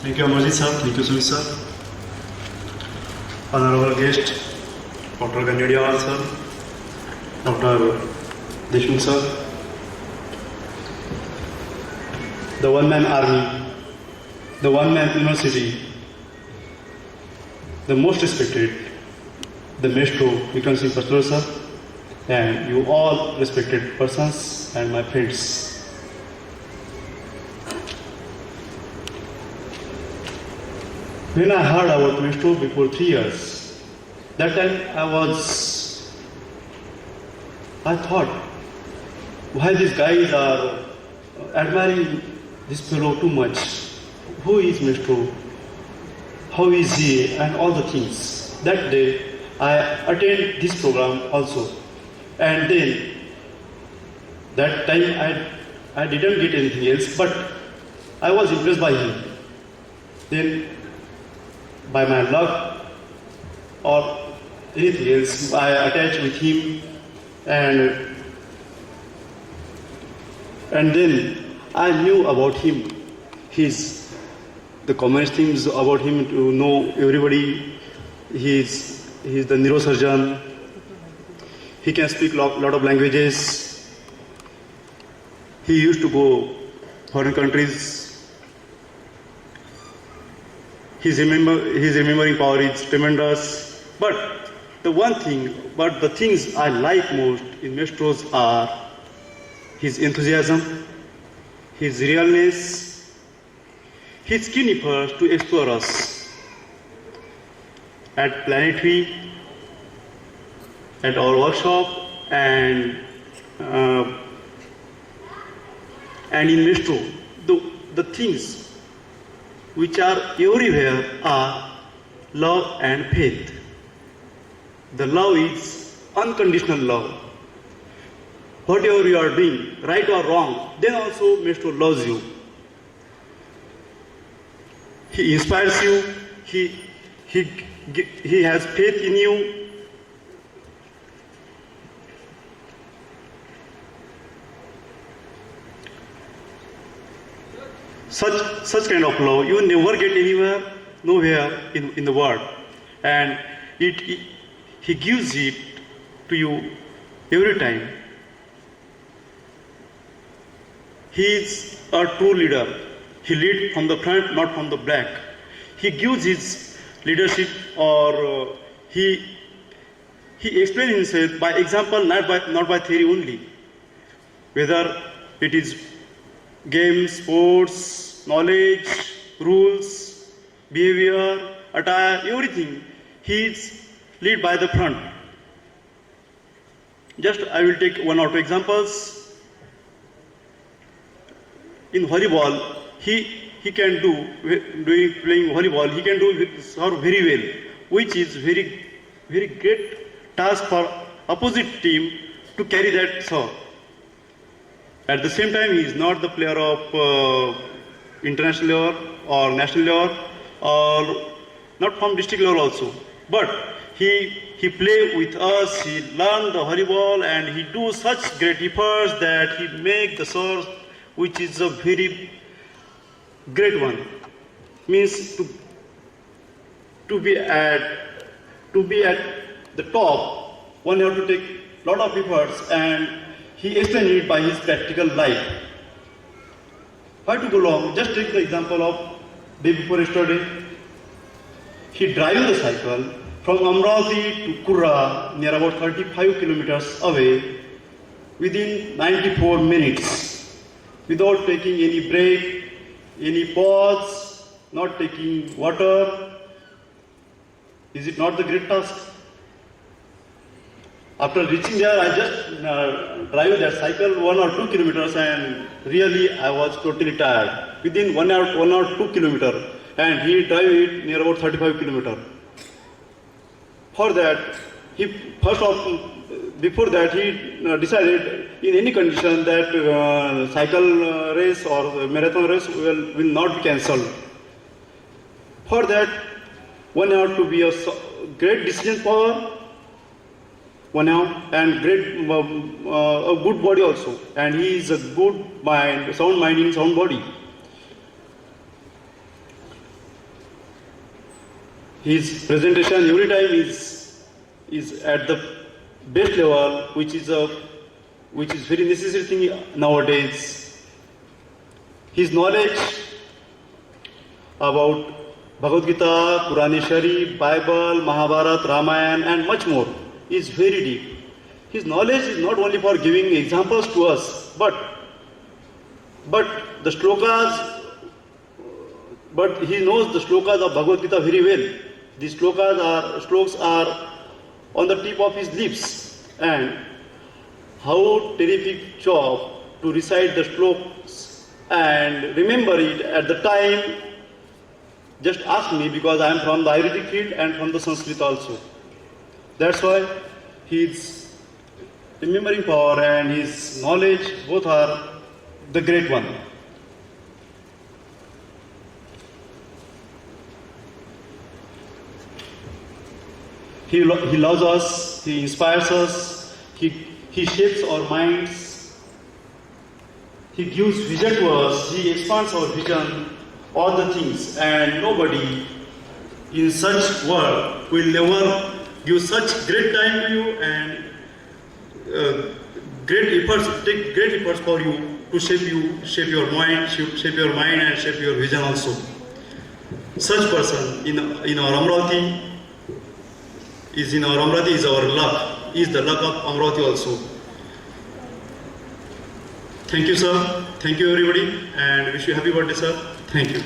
Thank you, Amarjit sir. Thank you, Sumit sir. Honorable guest, Dr. Ganjadiwala sir, Dr. Deshmukh sir, the one-man army, the one-man university, the most respected, the maestro, Vikram Singh Pastor sir, and you all respected persons and my friends. When I heard about Maestro before 3 years, that time I thought, why these guys are admiring this fellow too much? Who is Maestro? How is he? And all the things. That day, I attended this program also. And then, that time I didn't get anything else, but I was impressed by him. Then, by my luck or anything else, I attached with him, and then I knew about him, the common things about him to know everybody. He's the neurosurgeon. He can speak lot of languages. He used to go foreign countries. His remembering power is tremendous. But the things I like most in Maestros are his enthusiasm, his realness, his keen effort to explore us. At Planetary, at our workshop, and in Maestro, the things which are everywhere are love and faith. The love is unconditional love. Whatever you are doing, right or wrong, then also Maestro loves you. He inspires you. He has faith in you. Such kind of love you never get nowhere in the world, and he gives it to you every time. He is a true leader. He leads from the front, not from the back. He gives his leadership, or he explains himself by example, not by theory only. Whether it is games, sports, knowledge, rules, behavior, attire, everything, he is lead by the front. Just I will take one or two examples. In volleyball, he can playing volleyball, he can serve very well, which is very great task for opposite team to carry that serve. At the same time, he is not the player of international level or national level, or not from district level also. But he play with us, he learn the volleyball, and he do such great efforts that he make the serve, which is a very great one. Means to be at the top, one have to take lot of efforts, and he explained it by his practical life. Why to go long? Just take the example of day before yesterday. He drive the cycle from Amravati to Kurra, near about 35 kilometers away, within 94 minutes, without taking any break, any pause, not taking water. Is it not the great task? After reaching there, I just drive that cycle 1 or 2 kilometers, and really I was totally tired. Within 1 or 2 kilometers, and he drive it near about 35 kilometers. For that, before that, he decided in any condition that cycle race or marathon race will not be cancelled. For that, one have to be a great decision power, one have, and a good body also. And he is a good mind, sound mind in sound body. his presentation every time is at the best level, which is very necessary thing nowadays. His knowledge about Bhagavad Gita, Purani Sharif, Bible, Mahabharata, Ramayana, and much more is very deep. His knowledge is not only for giving examples to us, but the shlokas, but he knows the shlokas of Bhagavad Gita very well. These shlokas are on the tip of his lips, and how terrific job to recite the shlokas and remember it at the time. Just ask me, because I am from the Ayurvedic field and from the Sanskrit also. That's why his remembering power and his knowledge both are the great one. He loves us, he inspires us, he shapes our minds, he gives vision to us, he expands our vision, all the things, and nobody in such world will never give such great time to you and take great efforts for you to shape your mind and shape your vision also. Such person in our Amravati is our luck, is the luck of Amravati also. Thank you, sir. Thank you, everybody, and wish you happy birthday, sir. Thank you.